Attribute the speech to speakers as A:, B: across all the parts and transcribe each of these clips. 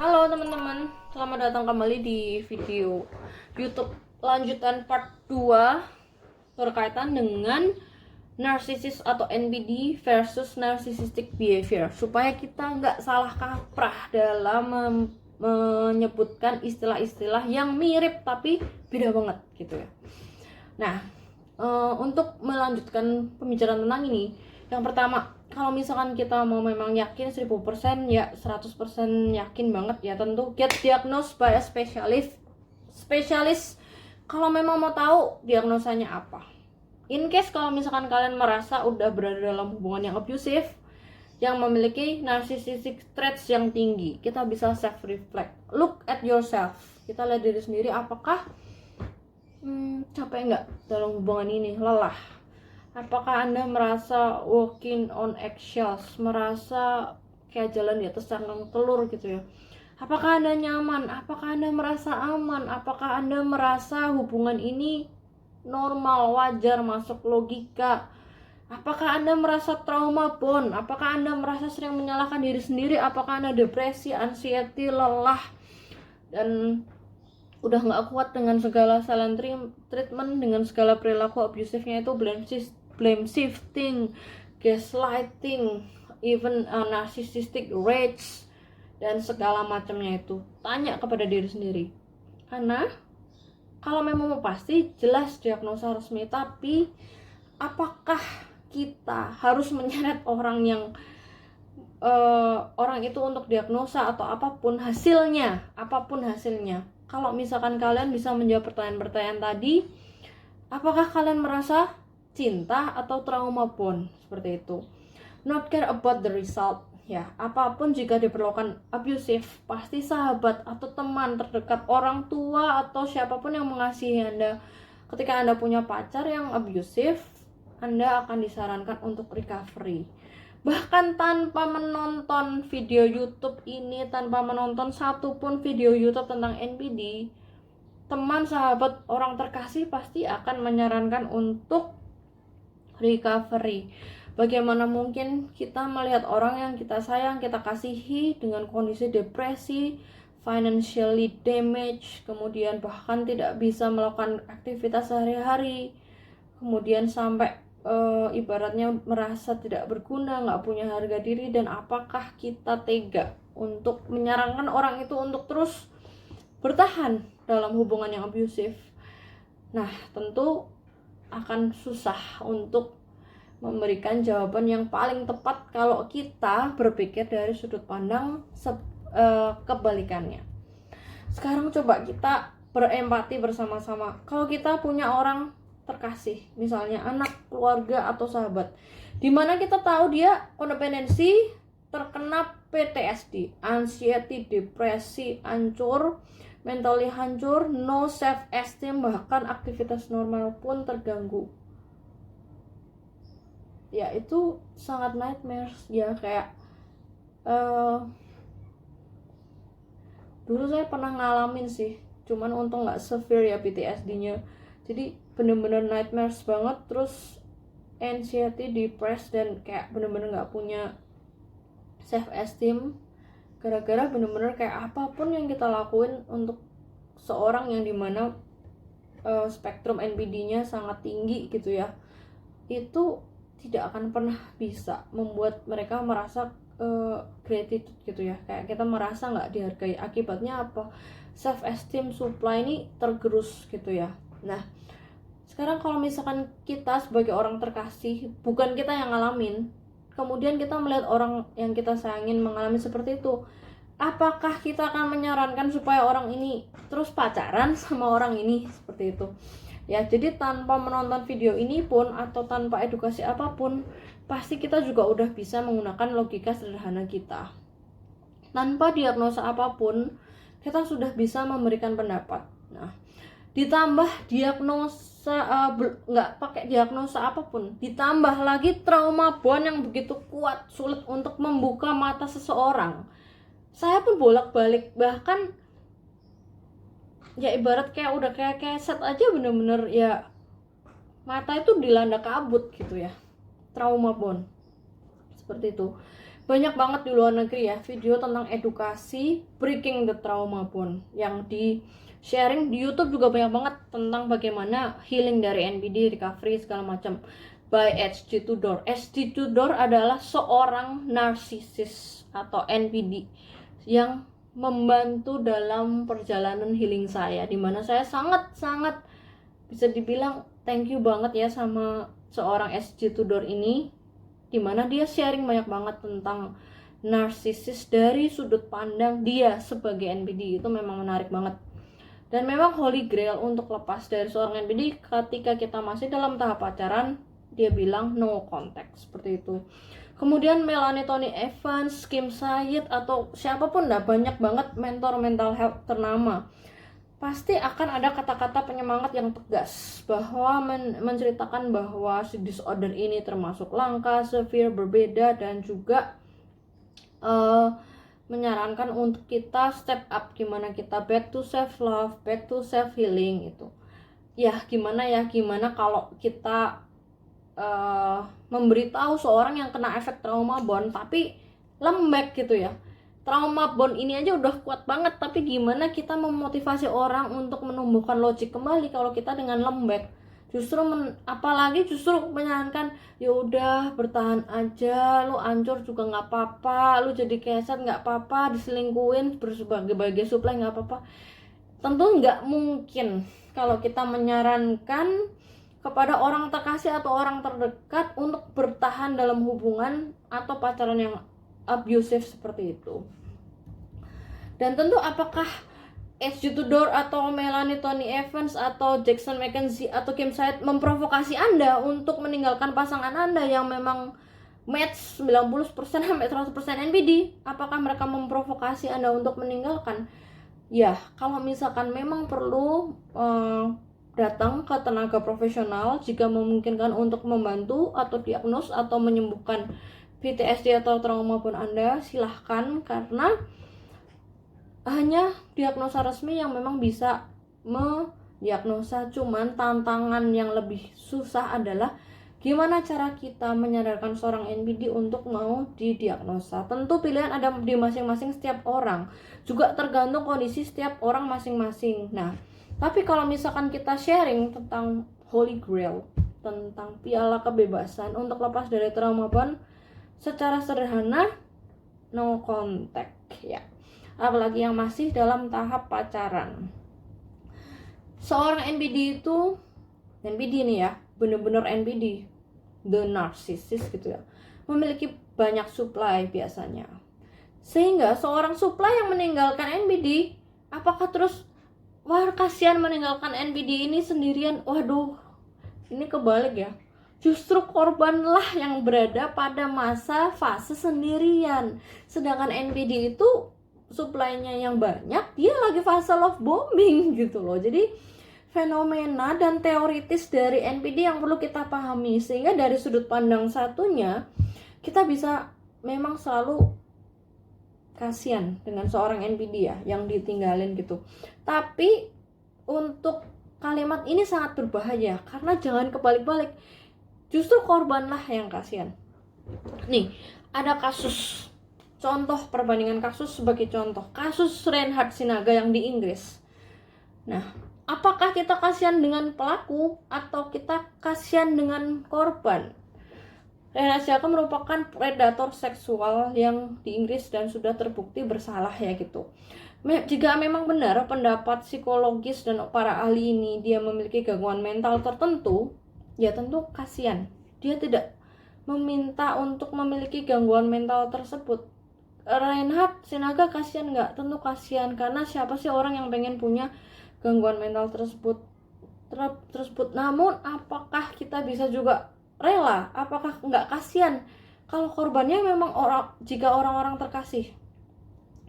A: Halo teman-teman, selamat datang kembali di video YouTube lanjutan part 2 berkaitan dengan narcissist atau NPD versus narcissistic behavior, supaya kita nggak salah kaprah dalam menyebutkan istilah-istilah yang mirip tapi beda banget gitu ya. Nah, untuk melanjutkan pembicaraan tentang ini, yang pertama, kalau misalkan kita mau memang yakin 1000% ya 100% yakin banget ya, tentu get diagnosed by a specialist kalau memang mau tahu diagnosanya apa. In case kalau misalkan kalian merasa udah berada dalam hubungan yang abusive, yang memiliki narcissistic traits yang tinggi, kita bisa self reflect, look at yourself, kita lihat diri sendiri, apakah capek nggak dalam hubungan ini, lelah. Apakah Anda merasa walking on eggshells, merasa kayak jalan di atas cangkang telur gitu ya? Apakah Anda nyaman? Apakah Anda merasa aman? Apakah Anda merasa hubungan ini normal, wajar, masuk logika? Apakah Anda merasa trauma bond? Apakah Anda merasa sering menyalahkan diri sendiri? Apakah Anda depresi, anxiety, lelah, dan udah nggak kuat dengan segala silent treatment, dengan segala perilaku abusifnya itu, blame shifting, gaslighting, even narcissistic rage, dan segala macamnya itu? Tanya kepada diri sendiri. Karena kalau memang mau pasti, jelas diagnosa resmi, tapi apakah kita harus menyeret orang yang orang itu untuk diagnosa atau apapun hasilnya? Kalau misalkan kalian bisa menjawab pertanyaan-pertanyaan tadi, apakah kalian merasa cinta atau trauma bond seperti itu? Not care about the result. Ya, apapun jika diperlakukan abusive, pasti sahabat atau teman terdekat, orang tua atau siapapun yang mengasihi Anda, ketika Anda punya pacar yang abusive, Anda akan disarankan untuk recovery. Bahkan tanpa menonton video YouTube ini, tanpa menonton satupun video YouTube tentang NPD, teman, sahabat, orang terkasih pasti akan menyarankan untuk recovery. Bagaimana mungkin kita melihat orang yang kita sayang, kita kasihi dengan kondisi depresi, financially damaged, kemudian bahkan tidak bisa melakukan aktivitas sehari-hari, kemudian sampai ibaratnya merasa tidak berguna, nggak punya harga diri, dan apakah kita tega untuk menyarankan orang itu untuk terus bertahan dalam hubungan yang abusive? Nah, tentu akan susah untuk memberikan jawaban yang paling tepat kalau kita berpikir dari sudut pandang kebalikannya. Sekarang coba kita berempati bersama-sama. Kalau kita punya orang terkasih, misalnya anak, keluarga, atau sahabat, dimana kita tahu dia kodependensi, terkena PTSD, anxiety, depresi, hancur, mentally hancur, no self esteem, bahkan aktivitas normal pun terganggu. Ya, itu sangat nightmares ya. Kayak dulu saya pernah ngalamin sih, cuman untung nggak severe ya PTSD-nya. Jadi bener-bener nightmares banget, terus anxiety, depressed, dan kayak bener-bener nggak punya self esteem, gara-gara bener-bener kayak apapun yang kita lakuin untuk seorang yang dimana spektrum NPD-nya sangat tinggi gitu ya, itu tidak akan pernah bisa membuat mereka merasa gratitude gitu ya, kayak kita merasa nggak dihargai. Akibatnya apa? Self esteem supply ini tergerus gitu ya. Nah, sekarang kalau misalkan kita sebagai orang terkasih, bukan kita yang ngalamin, kemudian kita melihat orang yang kita sayangin mengalami seperti itu, apakah kita akan menyarankan supaya orang ini terus pacaran sama orang ini seperti itu? Ya, jadi tanpa menonton video ini pun atau tanpa edukasi apapun, pasti kita juga udah bisa menggunakan logika sederhana kita. Tanpa diagnosa apapun, kita sudah bisa memberikan pendapat. Nah, ditambah diagnosa, nggak pakai diagnosa apapun, ditambah lagi trauma bond yang begitu kuat, sulit untuk membuka mata seseorang. Saya pun bolak-balik, bahkan ya ibarat kayak udah kayak keset aja, bener-bener ya mata itu dilanda kabut gitu ya. Trauma bond seperti itu. banyak banget di luar negeri ya video tentang edukasi breaking the trauma bond yang di sharing di YouTube juga banyak banget tentang bagaimana healing dari NBD, recovery segala macam by SG Tudor. SG Tudor adalah seorang narsisis atau NPD yang membantu dalam perjalanan healing saya, dimana saya sangat bisa dibilang thank you banget ya sama seorang SG Tudor ini, dimana dia sharing banyak banget tentang narsisis dari sudut pandang dia sebagai NPD. Itu memang menarik banget dan memang holy grail untuk lepas dari seorang NPD ketika kita masih dalam tahap pacaran. Dia bilang no contact seperti itu. Kemudian Melanie Tony Evans, Kim Sayed, atau siapapun dah, banyak banget mentor mental health ternama, pasti akan ada kata-kata penyemangat yang tegas bahwa menceritakan bahwa si disorder ini termasuk langka, severe, berbeda, dan juga menyarankan untuk kita step up, gimana kita back to self love, back to self healing itu. Ya gimana kalau kita memberitahu seorang yang kena efek trauma bond tapi lembek gitu ya. Trauma bond ini aja udah kuat banget, tapi gimana kita memotivasi orang untuk menumbuhkan logik kembali kalau kita dengan lembek? Justru apalagi justru menyarankan ya udah bertahan aja, lu ancur juga nggak apa-apa, lu jadi keset nggak apa-apa, diselingkuhin berbagai suplai nggak apa-apa. Tentu nggak mungkin kalau kita menyarankan kepada orang terkasih atau orang terdekat untuk bertahan dalam hubungan atau pacaran yang abusive seperti itu. Dan tentu apakah SG Tudor atau Melanie Tony Evans atau Jackson McKenzie atau Kim Sayed memprovokasi Anda untuk meninggalkan pasangan Anda yang memang match 90% sampai 100% NPD? Apakah mereka memprovokasi Anda untuk meninggalkan? Ya, kalau misalkan memang perlu datang ke tenaga profesional jika memungkinkan untuk membantu atau diagnos atau menyembuhkan PTSD atau trauma pun Anda, silahkan, karena hanya diagnosa resmi yang memang bisa mendiagnosa. Cuman tantangan yang lebih susah adalah gimana cara kita menyadarkan seorang NPD untuk mau didiagnosa. Tentu pilihan ada di masing-masing setiap orang, juga tergantung kondisi setiap orang masing-masing. Nah, tapi kalau misalkan kita sharing tentang Holy Grail, tentang piala kebebasan untuk lepas dari trauma bond, secara sederhana no contact ya. Apalagi yang masih dalam tahap pacaran. Seorang NPD itu, NPD nih ya, bener-bener NPD, the narcissist gitu ya, memiliki banyak supply biasanya. Sehingga seorang supply yang meninggalkan NPD, apakah terus wah kasihan meninggalkan NPD ini sendirian? Waduh, ini kebalik ya. Justru korbanlah yang berada pada masa fase sendirian. Sedangkan NPD itu supply-nya yang banyak, dia lagi fase love bombing gitu loh. Jadi fenomena dan teoritis dari NPD yang perlu kita pahami, sehingga dari sudut pandang satunya kita bisa memang selalu kasihan dengan seorang NPD ya yang ditinggalin gitu. Tapi untuk kalimat ini sangat berbahaya karena jangan kebalik-balik, justru korbanlah yang kasihan. Nih, ada kasus, contoh perbandingan kasus sebagai contoh, kasus Reinhard Sinaga yang di Inggris. Nah, apakah kita kasihan dengan pelaku atau kita kasihan dengan korban? Reinhard Sinaga merupakan predator seksual yang di Inggris dan sudah terbukti bersalah ya gitu. Jika memang benar pendapat psikologis dan para ahli ini dia memiliki gangguan mental tertentu, ya tentu kasihan. Dia tidak meminta untuk memiliki gangguan mental tersebut. Reinhard Sinaga kasihan nggak? Tentu kasihan, karena siapa sih orang yang pengen punya gangguan mental tersebut. Namun apakah kita bisa juga rela? Apakah nggak kasihan kalau korbannya memang jika orang-orang terkasih?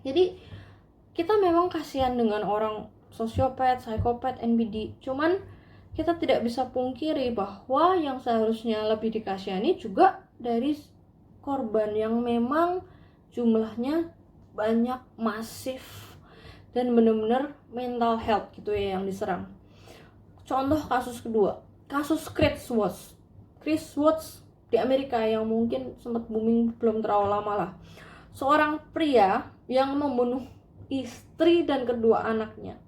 A: Jadi kita memang kasihan dengan orang sosiopat, psikopat, NPD. Cuman kita tidak bisa pungkiri bahwa yang seharusnya lebih dikasihani juga dari korban yang memang jumlahnya banyak, masif, dan benar-benar mental health gitu ya yang diserang. Contoh kasus kedua, kasus Chris Watts. di Amerika yang mungkin sempat booming belum terlalu lama lah. Seorang pria yang membunuh istri dan kedua anaknya.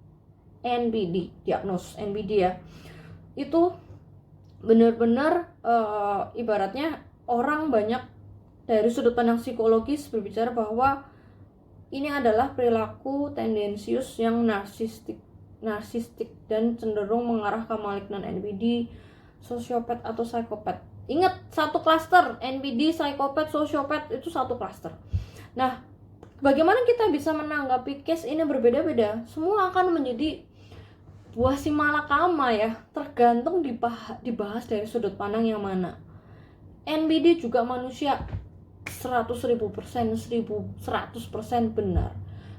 A: NBD, diagnos NBD ya. Itu benar-benar ibaratnya orang banyak dari sudut pandang psikologis berbicara bahwa ini adalah perilaku tendensius yang narsistik dan cenderung mengarah ke malignan. NBD, sosiopat atau psikopat. Ingat, satu klaster. NBD, psikopat, sosiopat itu satu klaster. Nah, bagaimana kita bisa menanggapi case ini berbeda-beda? Semua akan menjadi buah si malakama ya, tergantung dibahas dari sudut pandang yang mana. NBD juga manusia 100.000%, 100% benar.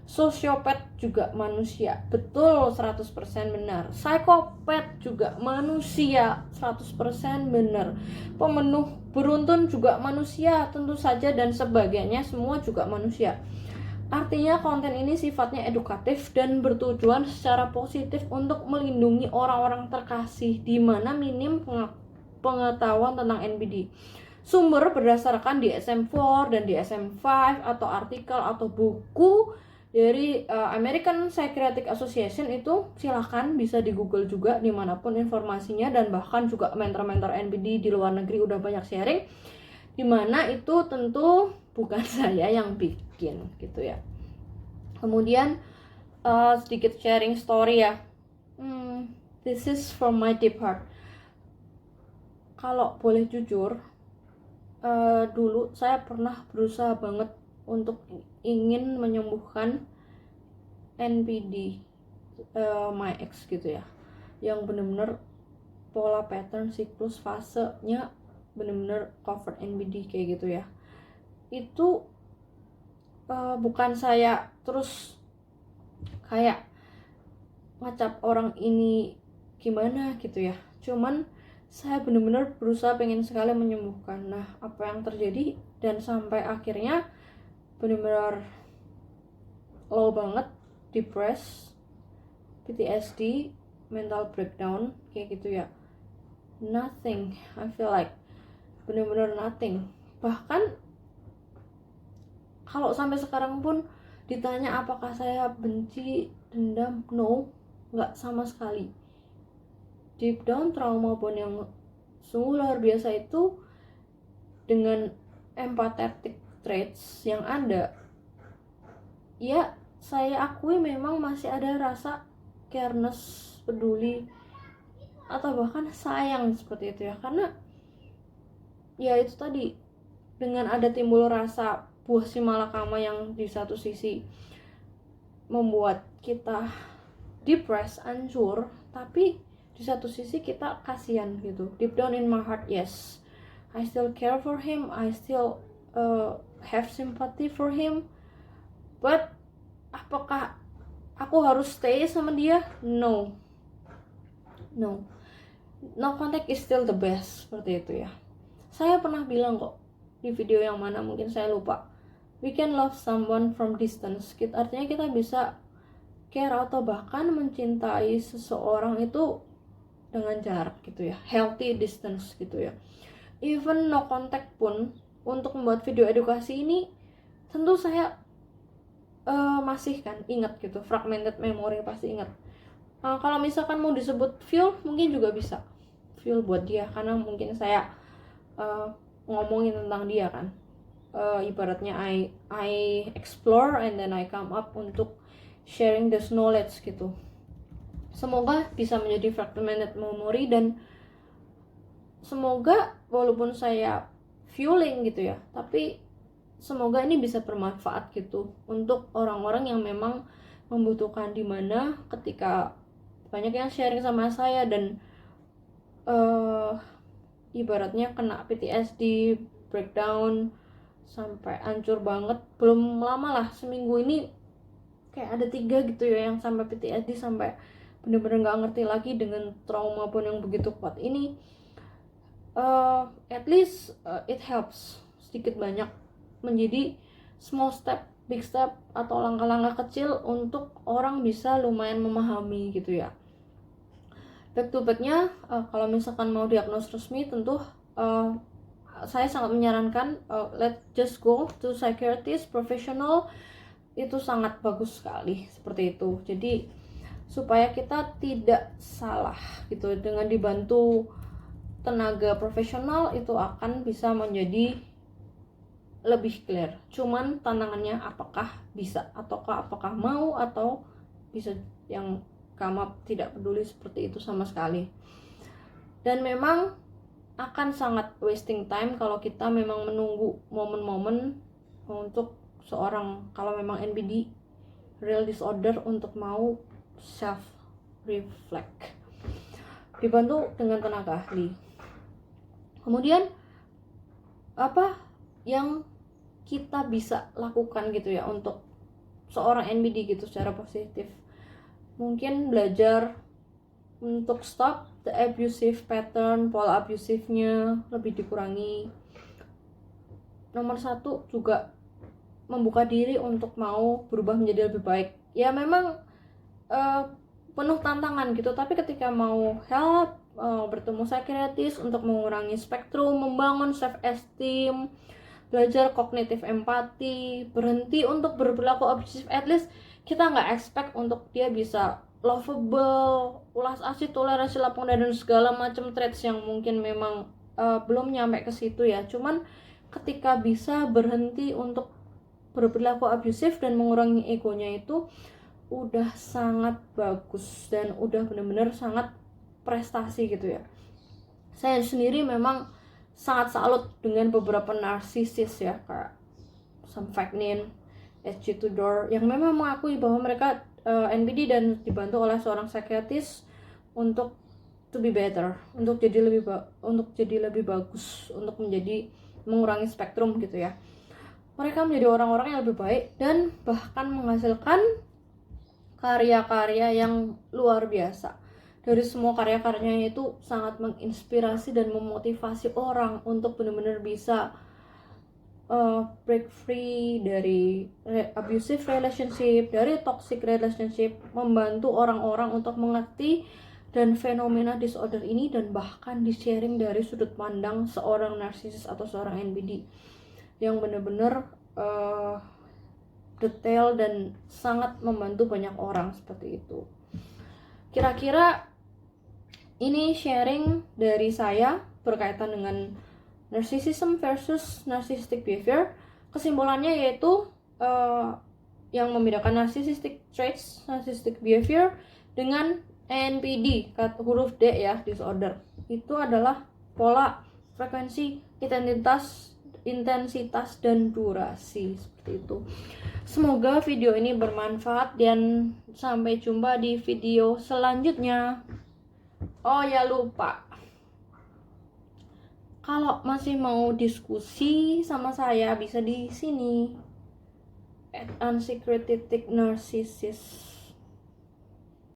A: Sosiopat juga manusia, betul 100% benar. Psikopat juga manusia, 100% benar. Pemenuh beruntun juga manusia, tentu saja, dan sebagainya, semua juga manusia. Artinya konten ini sifatnya edukatif dan bertujuan secara positif untuk melindungi orang-orang terkasih di mana minim pengetahuan tentang NBD. Sumber berdasarkan DSM-4 dan DSM-5 atau artikel atau buku dari American Psychiatric Association, itu silahkan bisa di Google juga dimanapun informasinya, dan bahkan juga mentor-mentor NBD di luar negeri udah banyak sharing, dimana itu tentu bukan saya yang bikin gitu ya. Kemudian sedikit sharing story ya. This is from my deep heart. Kalau boleh jujur, dulu saya pernah berusaha banget untuk ingin menyembuhkan NPD my ex gitu ya, yang bener-bener pola pattern siklus fasenya bener-bener cover NPD kayak gitu ya. Itu bukan saya terus kayak ngacap orang ini gimana gitu ya, cuman saya benar-benar berusaha pengen sekali menyembuhkan. Nah, apa yang terjadi, dan sampai akhirnya benar-benar low banget, depressed, PTSD, mental breakdown kayak gitu ya. Nothing, I feel like benar-benar nothing. Bahkan kalau sampai sekarang pun ditanya apakah saya benci, dendam, no, nggak sama sekali. Deep down trauma bond yang sungguh luar biasa itu, dengan empathetic traits yang ada, ya saya akui memang masih ada rasa careness, peduli, atau bahkan sayang seperti itu ya. Karena ya itu tadi, dengan ada timbul rasa buah si malakama yang di satu sisi membuat kita depressed, hancur, tapi di satu sisi kita kasihan gitu. Deep down in my heart, yes, I still care for him, I still have sympathy for him, but apakah aku harus stay sama dia? No, no contact is still the best, seperti itu ya. Saya pernah bilang kok di video yang mana, mungkin saya lupa, we can love someone from distance. Artinya kita bisa care atau bahkan mencintai seseorang itu dengan jarak gitu ya, healthy distance gitu ya. Even no contact pun, untuk membuat video edukasi ini tentu saya masih kan ingat gitu, fragmented memory pasti ingat. Kalau misalkan mau disebut feel, mungkin juga bisa feel buat dia, karena mungkin saya ngomongin tentang dia kan. Ibaratnya I explore and then I come up untuk sharing this knowledge gitu. Semoga bisa menjadi fragmented memory, dan semoga walaupun saya fueling gitu ya, tapi semoga ini bisa bermanfaat gitu untuk orang-orang yang memang membutuhkan, dimana ketika banyak yang sharing sama saya dan ibaratnya kena PTSD, breakdown, sampai hancur banget. Belum lama lah, seminggu ini kayak ada 3 gitu ya yang sampai PTSD, sampai bener-bener gak ngerti lagi dengan trauma pun yang begitu kuat ini. At least it helps sedikit banyak menjadi small step, big step, atau langkah-langkah kecil untuk orang bisa lumayan memahami gitu ya. Back to backnya, kalau misalkan mau diagnos resmi tentu saya sangat menyarankan let's just go to psychiatrist professional, itu sangat bagus sekali seperti itu. Jadi supaya kita tidak salah gitu, dengan dibantu tenaga profesional itu akan bisa menjadi lebih clear. Cuman tantangannya apakah bisa, ataukah apakah mau, atau bisa yang kamap tidak peduli seperti itu sama sekali. Dan memang akan sangat wasting time kalau kita memang menunggu momen-momen untuk seorang, kalau memang NBD real disorder, untuk mau self reflect dibantu dengan tenaga ahli. Kemudian apa yang kita bisa lakukan gitu ya untuk seorang NBD gitu secara positif? Mungkin belajar untuk stop the abusive pattern, pola abusifnya lebih dikurangi. Nomor 1 juga membuka diri untuk mau berubah menjadi lebih baik. Ya memang penuh tantangan gitu, tapi ketika mau help, bertemu psikiatris untuk mengurangi spektrum, membangun self esteem, belajar kognitif empati, berhenti untuk berperilaku abusif, at least kita nggak expect untuk dia bisa lovable, ulas asih, toleransi, lapang dada, dan segala macam traits yang mungkin memang belum nyampe ke situ ya. Cuman ketika bisa berhenti untuk berperilaku abusif dan mengurangi egonya, itu udah sangat bagus dan udah benar-benar sangat prestasi gitu ya. Saya sendiri memang sangat salut dengan beberapa narsisis ya, kayak Sam Vaknin, SG Tudor, yang memang mengakui bahwa mereka NBD dan dibantu oleh seorang psikiatris untuk to be better, untuk jadi lebih bagus, untuk menjadi mengurangi spektrum gitu ya. Mereka menjadi orang-orang yang lebih baik dan bahkan menghasilkan karya-karya yang luar biasa. Dari semua karya-karyanya itu sangat menginspirasi dan memotivasi orang untuk benar-benar bisa break free dari abusive relationship, dari toxic relationship, membantu orang-orang untuk mengerti dan fenomena disorder ini, dan bahkan di-sharing dari sudut pandang seorang narsisis atau seorang NBD yang benar-benar detail dan sangat membantu banyak orang seperti itu. Kira-kira ini sharing dari saya berkaitan dengan narcissism versus narcissistic behavior. Kesimpulannya yaitu yang membedakan narcissistic traits, narcissistic behavior dengan NPD, huruf D ya, disorder, itu adalah pola, frekuensi, intensitas dan durasi, seperti itu. Semoga video ini bermanfaat dan sampai jumpa di video selanjutnya. Oh ya, lupa, kalau masih mau diskusi sama saya bisa di sini @unsecret_narcissus.